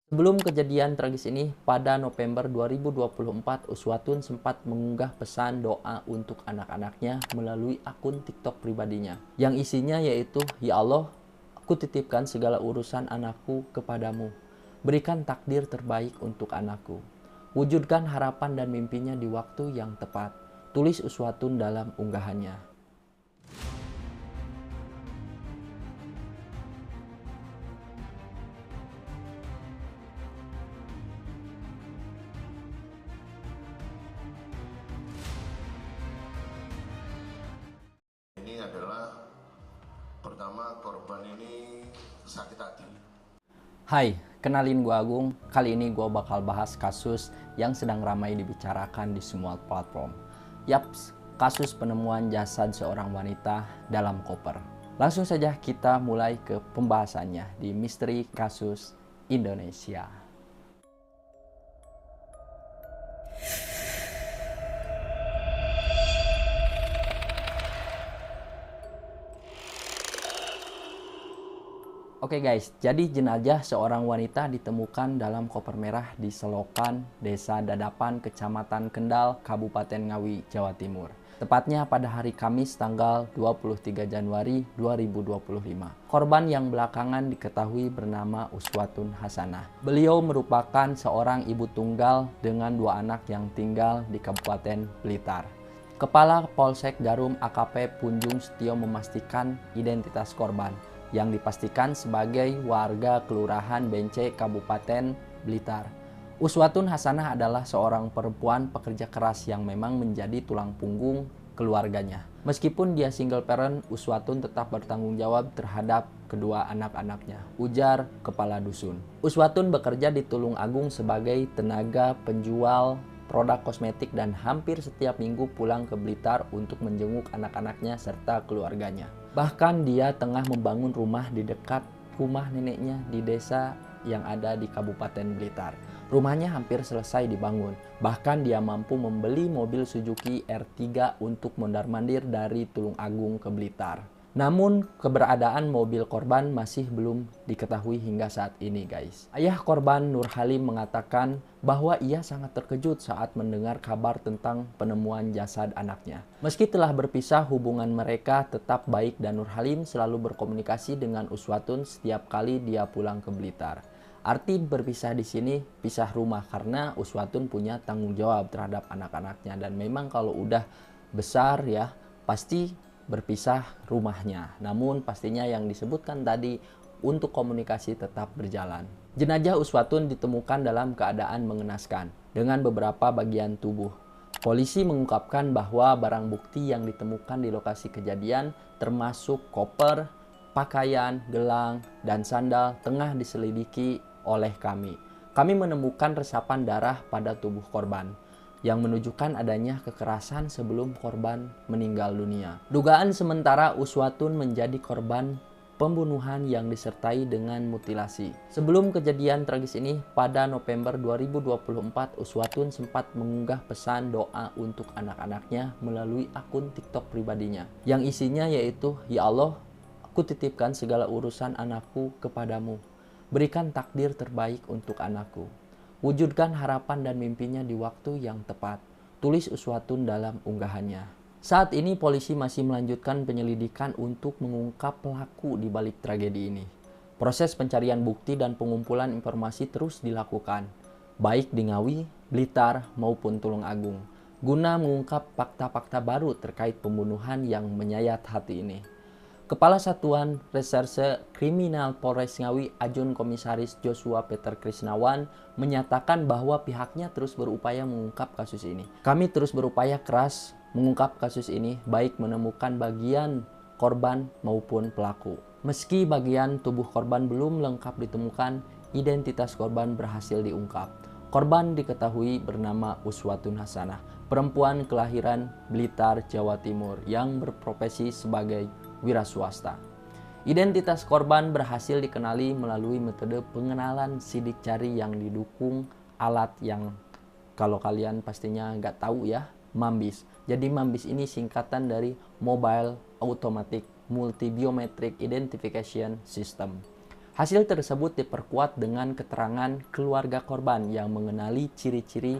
Sebelum kejadian tragis ini, pada November 2024, Uswatun sempat mengunggah pesan doa untuk anak-anaknya melalui akun TikTok pribadinya. Yang isinya yaitu, "Ya Allah, aku titipkan segala urusan anakku kepadamu. Berikan takdir terbaik untuk anakku. Wujudkan harapan dan mimpinya di waktu yang tepat." Tulis Uswatun dalam unggahannya. Ini adalah pertama korban ini sakit hati. Hai, kenalin gue Agung. Kali ini gue bakal bahas kasus yang sedang ramai dibicarakan di semua platform. Yaps, kasus penemuan jasad seorang wanita dalam koper. Langsung saja kita mulai ke pembahasannya di Misteri Kasus Indonesia. Oke guys, jadi jenazah seorang wanita ditemukan dalam koper merah di Selokan, Desa Dadapan, Kecamatan Kendal, Kabupaten Ngawi, Jawa Timur. Tepatnya pada hari Kamis tanggal 23 Januari 2025. Korban yang belakangan diketahui bernama Uswatun Hasanah. Beliau merupakan seorang ibu tunggal dengan 2 anak yang tinggal di Kabupaten Blitar. Kepala Polsek Jarum AKP Punjung Setio memastikan identitas korban yang dipastikan sebagai warga Kelurahan Bence, Kabupaten Blitar. Uswatun Hasanah adalah seorang perempuan pekerja keras yang memang menjadi tulang punggung keluarganya. Meskipun dia single parent, Uswatun tetap bertanggung jawab terhadap kedua anak-anaknya, ujar kepala dusun. Uswatun bekerja di Tulung Agung sebagai tenaga penjual produk kosmetik dan hampir setiap minggu pulang ke Blitar untuk menjenguk anak-anaknya serta keluarganya. Bahkan dia tengah membangun rumah di dekat rumah neneknya di desa yang ada di Kabupaten Blitar. Rumahnya hampir selesai dibangun. Bahkan dia mampu membeli mobil Suzuki R3 untuk mondar-mandir dari Tulung Agung ke Blitar. Namun keberadaan mobil korban masih belum diketahui hingga saat ini guys. Ayah korban Nur Halim mengatakan bahwa ia sangat terkejut saat mendengar kabar tentang penemuan jasad anaknya. Meski telah berpisah, hubungan mereka tetap baik dan Nur Halim selalu berkomunikasi dengan Uswatun setiap kali dia pulang ke Blitar. Arti berpisah di sini pisah rumah karena Uswatun punya tanggung jawab terhadap anak-anaknya dan memang kalau udah besar ya pasti berpisah rumahnya. Namun pastinya yang disebutkan tadi untuk komunikasi tetap berjalan. Jenazah Uswatun ditemukan dalam keadaan mengenaskan dengan beberapa bagian tubuh. Polisi mengungkapkan bahwa barang bukti yang ditemukan di lokasi kejadian termasuk koper, pakaian, gelang, dan sandal tengah diselidiki oleh kami. Kami menemukan resapan darah pada tubuh korban yang menunjukkan adanya kekerasan sebelum korban meninggal dunia. Dugaan sementara Uswatun menjadi korban pembunuhan yang disertai dengan mutilasi. Sebelum kejadian tragis ini, pada November 2024, Uswatun sempat mengunggah pesan doa untuk anak-anaknya melalui akun TikTok pribadinya. Yang isinya yaitu, "Ya Allah, aku titipkan segala urusan anakku kepadamu. Berikan takdir terbaik untuk anakku. Wujudkan harapan dan mimpinya di waktu yang tepat." Tulis Uswatun dalam unggahannya. Saat ini polisi masih melanjutkan penyelidikan untuk mengungkap pelaku di balik tragedi ini. Proses pencarian bukti dan pengumpulan informasi terus dilakukan, baik di Ngawi, Blitar, maupun Tulung Agung, guna mengungkap fakta-fakta baru terkait pembunuhan yang menyayat hati ini. Kepala Satuan Reserse Kriminal Polres Ngawi Ajun Komisaris Joshua Peter Krisnawan menyatakan bahwa pihaknya terus berupaya mengungkap kasus ini. "Kami terus berupaya keras mengungkap kasus ini, baik menemukan bagian korban maupun pelaku. Meski bagian tubuh korban belum lengkap ditemukan, identitas korban berhasil diungkap. Korban diketahui bernama Uswatun Hasanah, perempuan kelahiran Blitar, Jawa Timur yang berprofesi sebagai wira swasta. Identitas korban berhasil dikenali melalui metode pengenalan sidik jari yang didukung alat yang kalau kalian pastinya nggak tahu ya, MAMBIS. Jadi MAMBIS ini singkatan dari Mobile Automatic Multi Biometric Identification System. Hasil tersebut diperkuat dengan keterangan keluarga korban yang mengenali ciri-ciri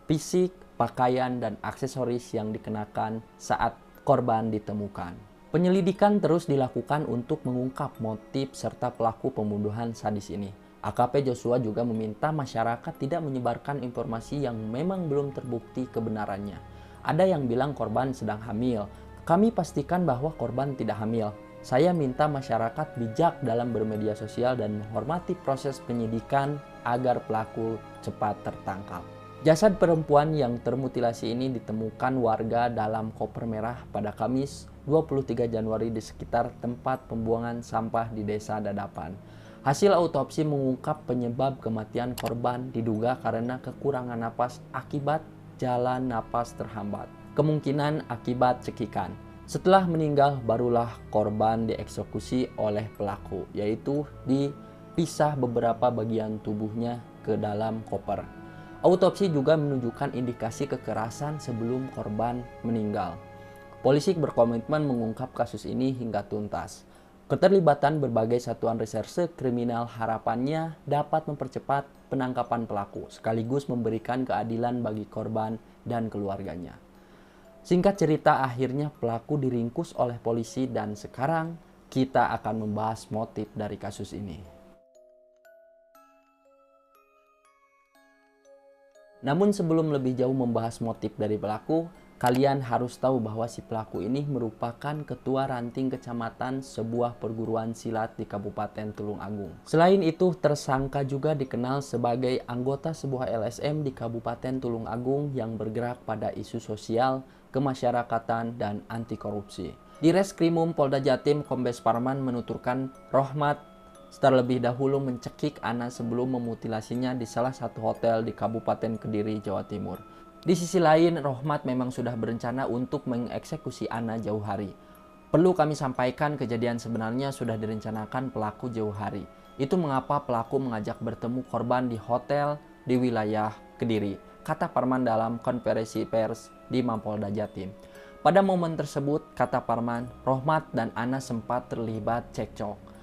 fisik, pakaian, dan aksesoris yang dikenakan saat korban ditemukan. Penyelidikan terus dilakukan untuk mengungkap motif serta pelaku pembunuhan sadis ini. AKP Joshua juga meminta masyarakat tidak menyebarkan informasi yang memang belum terbukti kebenarannya. Ada yang bilang korban sedang hamil. Kami pastikan bahwa korban tidak hamil. Saya minta masyarakat bijak dalam bermedia sosial dan menghormati proses penyidikan agar pelaku cepat tertangkap. Jasad perempuan yang termutilasi ini ditemukan warga dalam koper merah pada Kamis 23 Januari di sekitar tempat pembuangan sampah di Desa Dadapan. Hasil autopsi mengungkap penyebab kematian korban diduga karena kekurangan napas akibat jalan napas terhambat. Kemungkinan akibat cekikan. Setelah meninggal, barulah korban dieksekusi oleh pelaku, yaitu dipisah beberapa bagian tubuhnya ke dalam koper. Autopsi juga menunjukkan indikasi kekerasan sebelum korban meninggal. Polisi berkomitmen mengungkap kasus ini hingga tuntas. Keterlibatan berbagai satuan reserse kriminal harapannya dapat mempercepat penangkapan pelaku, sekaligus memberikan keadilan bagi korban dan keluarganya. Singkat cerita, akhirnya pelaku diringkus oleh polisi dan sekarang kita akan membahas motif dari kasus ini. Namun sebelum lebih jauh membahas motif dari pelaku, kalian harus tahu bahwa si pelaku ini merupakan ketua ranting kecamatan sebuah perguruan silat di Kabupaten Tulung Agung. Selain itu, tersangka juga dikenal sebagai anggota sebuah LSM di Kabupaten Tulung Agung yang bergerak pada isu sosial, kemasyarakatan, dan anti korupsi. Di Reskrimum Polda Jatim, Kombes Parman menuturkan Rohmat terlebih dahulu mencekik Ana sebelum memutilasinya di salah satu hotel di Kabupaten Kediri, Jawa Timur. Di sisi lain, Rohmat memang sudah berencana untuk mengeksekusi Ana jauh hari. Perlu kami sampaikan, kejadian sebenarnya sudah direncanakan pelaku jauh hari. Itu mengapa pelaku mengajak bertemu korban di hotel di wilayah Kediri, kata Parman dalam konferensi pers di Mapolda Jatim. Pada momen tersebut, kata Parman, Rohmat dan Ana sempat terlibat cekcok.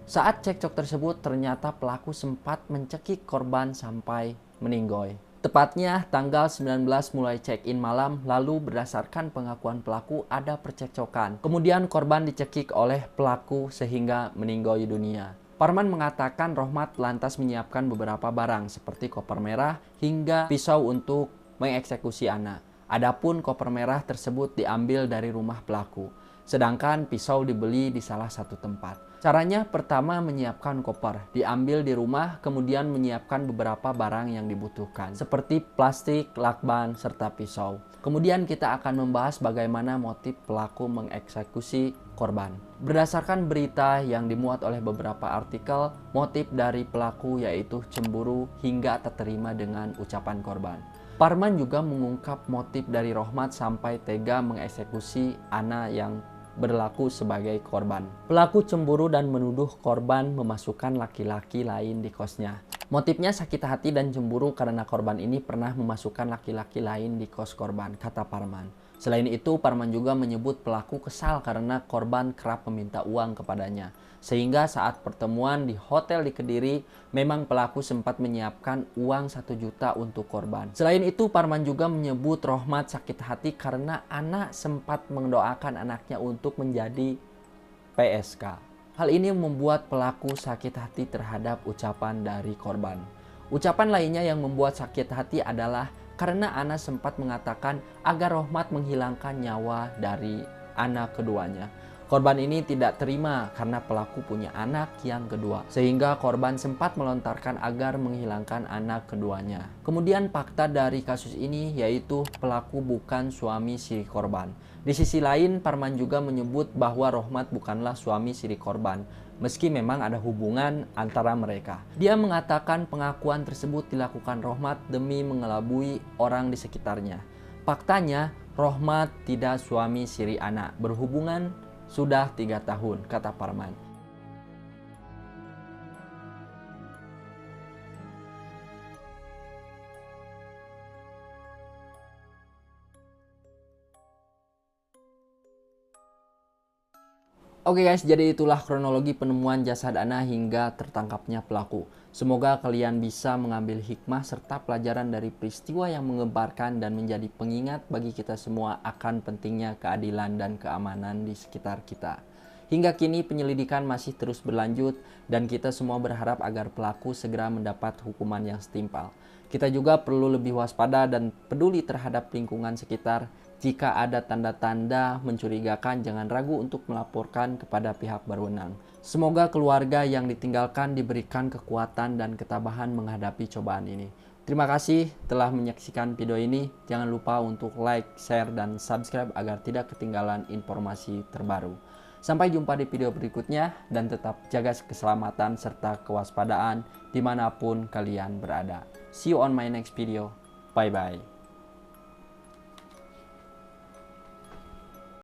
Saat cekcok tersebut, ternyata pelaku sempat mencekik korban sampai meninggoy. Tepatnya tanggal 19 mulai check-in malam, lalu berdasarkan pengakuan pelaku ada percekcokan. Kemudian korban dicekik oleh pelaku sehingga meninggoy dunia. Parman mengatakan Rohmat lantas menyiapkan beberapa barang seperti koper merah hingga pisau untuk mengeksekusi Ana. Adapun koper merah tersebut diambil dari rumah pelaku, sedangkan pisau dibeli di salah satu tempat. Caranya pertama menyiapkan koper, diambil di rumah, kemudian menyiapkan beberapa barang yang dibutuhkan, seperti plastik, lakban, serta pisau. Kemudian kita akan membahas bagaimana motif pelaku mengeksekusi korban. Berdasarkan berita yang dimuat oleh beberapa artikel, motif dari pelaku yaitu cemburu hingga tak terima dengan ucapan korban. Parman juga mengungkap motif dari Rohmat sampai tega mengeksekusi Ana yang berlaku sebagai korban. Pelaku cemburu dan menuduh korban memasukkan laki-laki lain di kosnya. Motifnya sakit hati dan cemburu karena korban ini pernah memasukkan laki-laki lain di kos korban, kata Parman. Selain itu, Parman juga menyebut pelaku kesal karena korban kerap meminta uang kepadanya. Sehingga saat pertemuan di hotel di Kediri, memang pelaku sempat menyiapkan uang 1 juta untuk korban. Selain itu, Parman juga menyebut Rohmat sakit hati karena anak sempat mendoakan anaknya untuk menjadi PSK. Hal ini membuat pelaku sakit hati terhadap ucapan dari korban. Ucapan lainnya yang membuat sakit hati adalah karena Ana sempat mengatakan agar Rohmat menghilangkan nyawa dari anak keduanya. Korban ini tidak terima karena pelaku punya anak yang kedua, sehingga korban sempat melontarkan agar menghilangkan anak keduanya. Kemudian fakta dari kasus ini yaitu pelaku bukan suami si korban. Di sisi lain, Parman juga menyebut bahwa Rohmat bukanlah suami si korban, meski memang ada hubungan antara mereka. Dia mengatakan pengakuan tersebut dilakukan Rohmat demi mengelabui orang di sekitarnya. Faktanya, Rohmat tidak suami siri Ana, berhubungan sudah 3 tahun, kata Parman. Oke guys, jadi itulah kronologi penemuan jasad Ana hingga tertangkapnya pelaku. Semoga kalian bisa mengambil hikmah serta pelajaran dari peristiwa yang menggemparkan dan menjadi pengingat bagi kita semua akan pentingnya keadilan dan keamanan di sekitar kita. Hingga kini penyelidikan masih terus berlanjut dan kita semua berharap agar pelaku segera mendapat hukuman yang setimpal. Kita juga perlu lebih waspada dan peduli terhadap lingkungan sekitar. Jika ada tanda-tanda mencurigakan, jangan ragu untuk melaporkan kepada pihak berwenang. Semoga keluarga yang ditinggalkan diberikan kekuatan dan ketabahan menghadapi cobaan ini. Terima kasih telah menyaksikan video ini. Jangan lupa untuk like, share, dan subscribe agar tidak ketinggalan informasi terbaru. Sampai jumpa di video berikutnya dan tetap jaga keselamatan serta kewaspadaan dimanapun kalian berada. See you on my next video. Bye-bye.